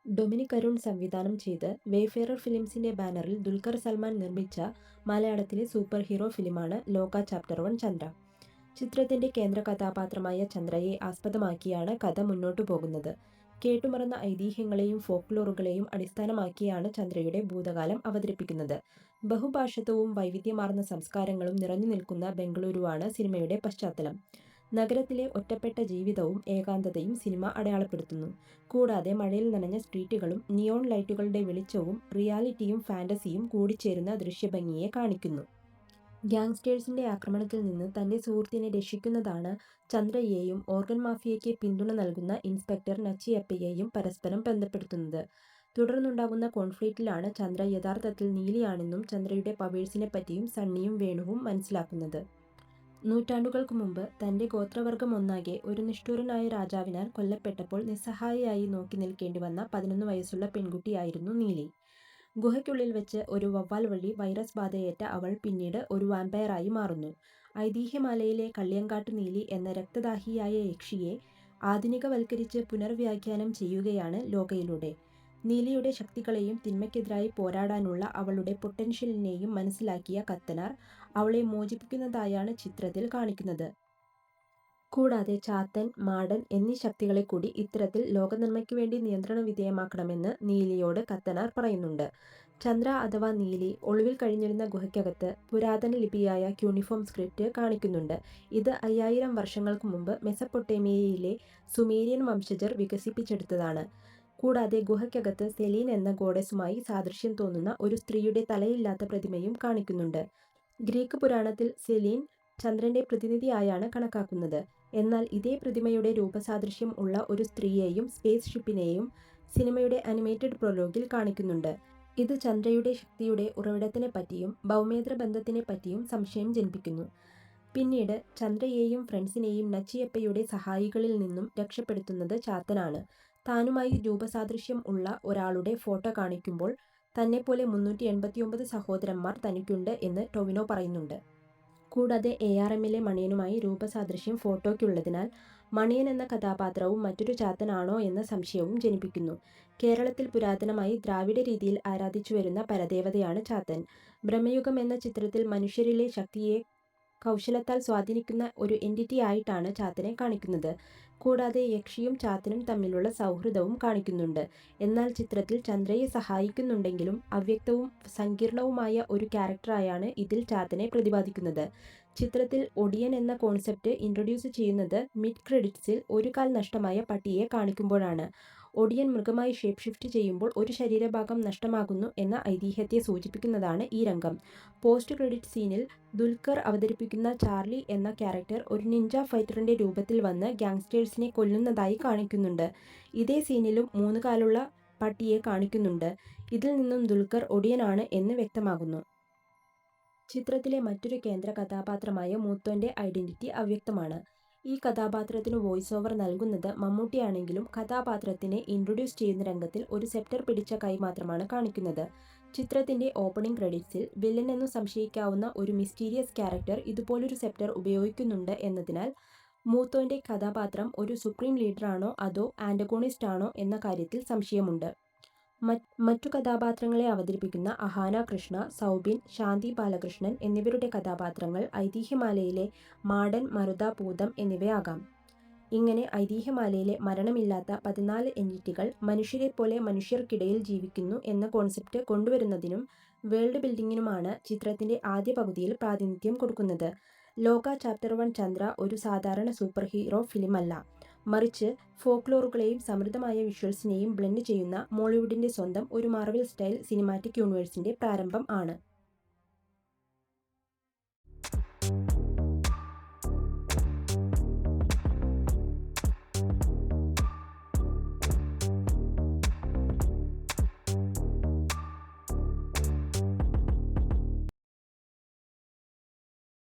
Dominic Arun സംവിധാനം ചെയ്ത് Wayfarer ഫിലിംസിന്റെ ബാനറിൽ ദുൽഖർ സൽമാൻ നിർമ്മിച്ച മലയാളത്തിലെ സൂപ്പർ ഹീറോ ഫിലിമാണ് ലോക ചാപ്റ്റർ 1 ചന്ദ്ര. ചിത്രത്തിന്റെ കേന്ദ്ര കഥാപാത്രമായ ചന്ദ്രയെ ആസ്പദമാക്കിയാണ് കഥ മുന്നോട്ടു പോകുന്നത്. കേട്ടുമറന്ന ഐതിഹ്യങ്ങളെയും ഫോക്ലോറുകളെയും അടിസ്ഥാനമാക്കിയാണ് ചന്ദ്രയുടെ ഭൂതകാലം അവതരിപ്പിക്കുന്നത്. ബഹുഭാഷത്വവും വൈവിധ്യമാർന്ന സംസ്കാരങ്ങളും നിറഞ്ഞു നിൽക്കുന്ന ബെംഗളൂരുവാണ് സിനിമയുടെ പശ്ചാത്തലം. നഗരത്തിലെ ഒറ്റപ്പെട്ട ജീവിതവും ഏകാന്തതയും സിനിമ അടയാളപ്പെടുത്തുന്നു. കൂടാതെ മഴയിൽ നനഞ്ഞ സ്ട്രീറ്റുകളും നിയോൺ ലൈറ്റുകളുടെ വെളിച്ചവും റിയാലിറ്റിയും ഫാന്റസിയും കൂടിച്ചേരുന്ന ദൃശ്യഭംഗിയെ കാണിക്കുന്നു. ഗ്യാങ്സ്റ്റേഴ്സിന്റെ ആക്രമണത്തിൽ നിന്ന് തന്റെ സുഹൃത്തിനെ രക്ഷിക്കുന്നതാണ് ചന്ദ്രയെയും ഓർഗൻ മാഫിയയ്ക്ക് പിന്തുണ നൽകുന്ന ഇൻസ്പെക്ടർ നച്ചിയപ്പയെയും പരസ്പരം ബന്ധപ്പെടുത്തുന്നത്. തുടർന്നുണ്ടാകുന്ന കോൺഫ്ലിക്റ്റിലാണ് ചന്ദ്ര യഥാർത്ഥത്തിൽ നീലിയാണെന്നും ചന്ദ്രയുടെ പവേഴ്സിനെപ്പറ്റിയും സണ്ണിയും വേണുവും മനസ്സിലാക്കുന്നത്. നൂറ്റാണ്ടുകൾക്ക് മുമ്പ് തന്റെ ഗോത്രവർഗം ഒന്നാകെ ഒരു നിഷ്ഠൂരനായ രാജാവിനാൽ കൊല്ലപ്പെട്ടപ്പോൾ നിസ്സഹായയായി നോക്കി നിൽക്കേണ്ടി വന്ന 11 വയസ്സുള്ള പെൺകുട്ടിയായിരുന്നു നീലി. ഗുഹയ്ക്കുള്ളിൽ വെച്ച് ഒരു വവ്വാൽ വഴി വൈറസ് ബാധയേറ്റ അവൾ പിന്നീട് ഒരു വാമ്പയറായി മാറുന്നു. ഐതിഹ്യമാലയിലെ കള്ളിയങ്കാട്ടു നീലി എന്ന രക്തദാഹിയായ യക്ഷിയെ ആധുനികവൽക്കരിച്ച് പുനർവ്യാഖ്യാനം ചെയ്യുകയാണ് ലോകയിലൂടെ. നീലിയുടെ ശക്തികളെയും തിന്മയ്ക്കെതിരായി പോരാടാനുള്ള അവളുടെ പൊട്ടൻഷ്യലിനെയും മനസ്സിലാക്കിയ കത്തനാർ അവളെ മോചിപ്പിക്കുന്നതായാണ് ചിത്രത്തിൽ കാണിക്കുന്നത്. കൂടാതെ ചാത്തൻ, മാടൻ എന്നീ ശക്തികളെ കൂടി ഇത്തരത്തിൽ ലോകനന്മയ്ക്കു വേണ്ടി നിയന്ത്രണ വിധേയമാക്കണമെന്ന് നീലിയോട് കത്തനാർ പറയുന്നുണ്ട്. ചന്ദ്ര അഥവാ നീലി ഒളിവിൽ കഴിഞ്ഞിരുന്ന ഗുഹയ്ക്കകത്ത് പുരാതന ലിപിയായ ക്യൂണിഫോം സ്ക്രിപ്റ്റ് കാണിക്കുന്നുണ്ട്. ഇത് 5000 വർഷങ്ങൾക്ക് മുമ്പ് മെസപ്പൊട്ടേമിയയിലെ സുമേരിയൻ വംശജർ വികസിപ്പിച്ചെടുത്തതാണ്. കൂടാതെ ഗുഹയ്ക്കകത്ത് സെലീൻ എന്ന ഗോഡസുമായി സാദൃശ്യം തോന്നുന്ന ഒരു സ്ത്രീയുടെ തലയില്ലാത്ത പ്രതിമയും കാണിക്കുന്നുണ്ട്. ഗ്രീക്ക് പുരാണത്തിൽ സെലീൻ ചന്ദ്രന്റെ പ്രതിനിധിയായാണ് കണക്കാക്കുന്നത്. എന്നാൽ ഇതേ പ്രതിമയുടെ രൂപസാദൃശ്യം ഉള്ള ഒരു സ്ത്രീയെയും സ്പേസ് ഷിപ്പിനെയും സിനിമയുടെ അനിമേറ്റഡ് പ്രൊലോഗിൽ കാണിക്കുന്നുണ്ട്. ഇത് ചന്ദ്രയുടെ ശക്തിയുടെ ഉറവിടത്തിനെപ്പറ്റിയും ഭൗമേതര ബന്ധത്തിനെപ്പറ്റിയും സംശയം ജനിപ്പിക്കുന്നു. പിന്നീട് ചന്ദ്രയെയും ഫ്രണ്ട്സിനെയും നച്ചിയപ്പയുടെ സഹായികളിൽ നിന്നും രക്ഷപ്പെടുത്തുന്നത് ചാത്തനാണ്. താനുമായി രൂപസാദൃശ്യം ഉള്ള ഒരാളുടെ ഫോട്ടോ കാണിക്കുമ്പോൾ തന്നെപ്പോലെ 389 സഹോദരന്മാർ തനിക്കുണ്ട് എന്ന് ടൊവിനോ പറയുന്നുണ്ട്. കൂടാതെ ARMലെ മണിയനുമായി രൂപസാദൃശ്യം ഫോട്ടോയ്ക്കുള്ളതിനാൽ മണിയൻ എന്ന കഥാപാത്രവും മറ്റൊരു ചാത്തനാണോ എന്ന സംശയവും ജനിപ്പിക്കുന്നു. കേരളത്തിൽ പുരാതനമായി ദ്രാവിഡ രീതിയിൽ ആരാധിച്ചുവരുന്ന പരദേവതയാണ് ചാത്തൻ. ബ്രഹ്മയുഗം എന്ന ചിത്രത്തിൽ മനുഷ്യരിലെ ശക്തിയെ കൗശലത്താൽ സ്വാധീനിക്കുന്ന ഒരു എൻറ്റിറ്റി ആയിട്ടാണ് ചാത്തനെ കാണിക്കുന്നത്. കൂടാതെ യക്ഷിയും ചാത്തനും തമ്മിലുള്ള സൗഹൃദവും കാണിക്കുന്നുണ്ട്. എന്നാൽ ചിത്രത്തിൽ ചന്ദ്രയെ സഹായിക്കുന്നുണ്ടെങ്കിലും അവ്യക്തവും സങ്കീർണവുമായ ഒരു ക്യാരക്ടറായാണ് ഇതിൽ ചാത്തനെ പ്രതിപാദിക്കുന്നത്. ചിത്രത്തിൽ ഒടിയൻ എന്ന കോൺസെപ്റ്റ് ഇൻട്രൊഡ്യൂസ് ചെയ്യുന്നത് മിഡ് ക്രെഡിറ്റ്സിൽ ഒരു കാൽ നഷ്ടമായ പട്ടിയെ കാണിക്കുമ്പോഴാണ്. ഒടിയൻ മൃഗമായി ഷേപ്പ് ഷിഫ്റ്റ് ചെയ്യുമ്പോൾ ഒരു ശരീരഭാഗം നഷ്ടമാകുന്നു എന്ന ഐതിഹ്യത്തെ സൂചിപ്പിക്കുന്നതാണ് ഈ രംഗം. പോസ്റ്റ് ക്രെഡിറ്റ് സീനിൽ ദുൽഖർ അവതരിപ്പിക്കുന്ന ചാർലി എന്ന ക്യാരക്ടർ ഒരു നിഞ്ച ഫൈറ്ററിന്റെ രൂപത്തിൽ വന്ന് ഗ്യാങ്സ്റ്റേഴ്സിനെ കൊല്ലുന്നതായി കാണിക്കുന്നുണ്ട്. ഇതേ സീനിലും 3 കാലുള്ള പട്ടിയെ കാണിക്കുന്നുണ്ട്. ഇതിൽ നിന്നും ദുൽഖർ ഒടിയനാണ് എന്ന് വ്യക്തമാകുന്നു. ചിത്രത്തിലെ മറ്റൊരു കേന്ദ്ര കഥാപാത്രമായ മൂത്തോന്റെ ഐഡന്റിറ്റി അവ്യക്തമാണ്. ഈ കഥാപാത്രത്തിനു വോയിസ് ഓവർ നൽകുന്നത് മമ്മൂട്ടിയാണെങ്കിലും കഥാപാത്രത്തിനെ ഇൻട്രൊഡ്യൂസ് ചെയ്യുന്ന രംഗത്തിൽ ഒരു സെപ്റ്റർ പിടിച്ച കൈ മാത്രമാണ് കാണിക്കുന്നത്. ചിത്രത്തിന്റെ ഓപ്പണിംഗ് ക്രെഡിറ്റ്സിൽ വില്ലൻ എന്നു സംശയിക്കാവുന്ന ഒരു മിസ്റ്റീരിയസ് ക്യാരക്ടർ ഇതുപോലൊരു സെപ്റ്റർ ഉപയോഗിക്കുന്നുണ്ട് എന്നതിനാൽ മൂത്തോന്റെ കഥാപാത്രം ഒരു സുപ്രീം ലീഡറാണോ അതോ ആന്റഗോണിസ്റ്റ് ആണോ എന്ന കാര്യത്തിൽ സംശയമുണ്ട്. മറ്റു കഥാപാത്രങ്ങളെ അവതരിപ്പിക്കുന്ന അഹാന കൃഷ്ണ, സൗബിൻ, ശാന്തി ബാലകൃഷ്ണൻ എന്നിവരുടെ കഥാപാത്രങ്ങൾ ഐതിഹ്യമാലയിലെ മാടൻ, മരുത, പൂതം എന്നിവയാകാം. ഇങ്ങനെ ഐതിഹ്യമാലയിലെ മരണമില്ലാത്ത 14 എൻറ്റിറ്റികൾ മനുഷ്യരെപ്പോലെ മനുഷ്യർക്കിടയിൽ ജീവിക്കുന്നു എന്ന കോൺസെപ്റ്റ് കൊണ്ടുവരുന്നതിനും വേൾഡ് ബിൽഡിങ്ങിനുമാണ് ചിത്രത്തിന്റെ ആദ്യ പകുതിയിൽ പ്രാതിനിധ്യം കൊടുക്കുന്നത്. ലോക ചാപ്റ്റർ 1 ചന്ദ്ര ഒരു സാധാരണ സൂപ്പർ ഹീറോ ഫിലിമല്ല. മറിച്ച് ഫോക്ലോറുകളെയും സമൃദ്ധമായ വിഷ്വൽസിനെയും ബ്ലെൻഡ് ചെയ്യുന്ന മോളിവുഡിന്റെ സ്വന്തം ഒരു മാർവൽ സ്റ്റൈൽ സിനിമാറ്റിക് യൂണിവേഴ്സിന്റെ പ്രാരംഭം ആണ്.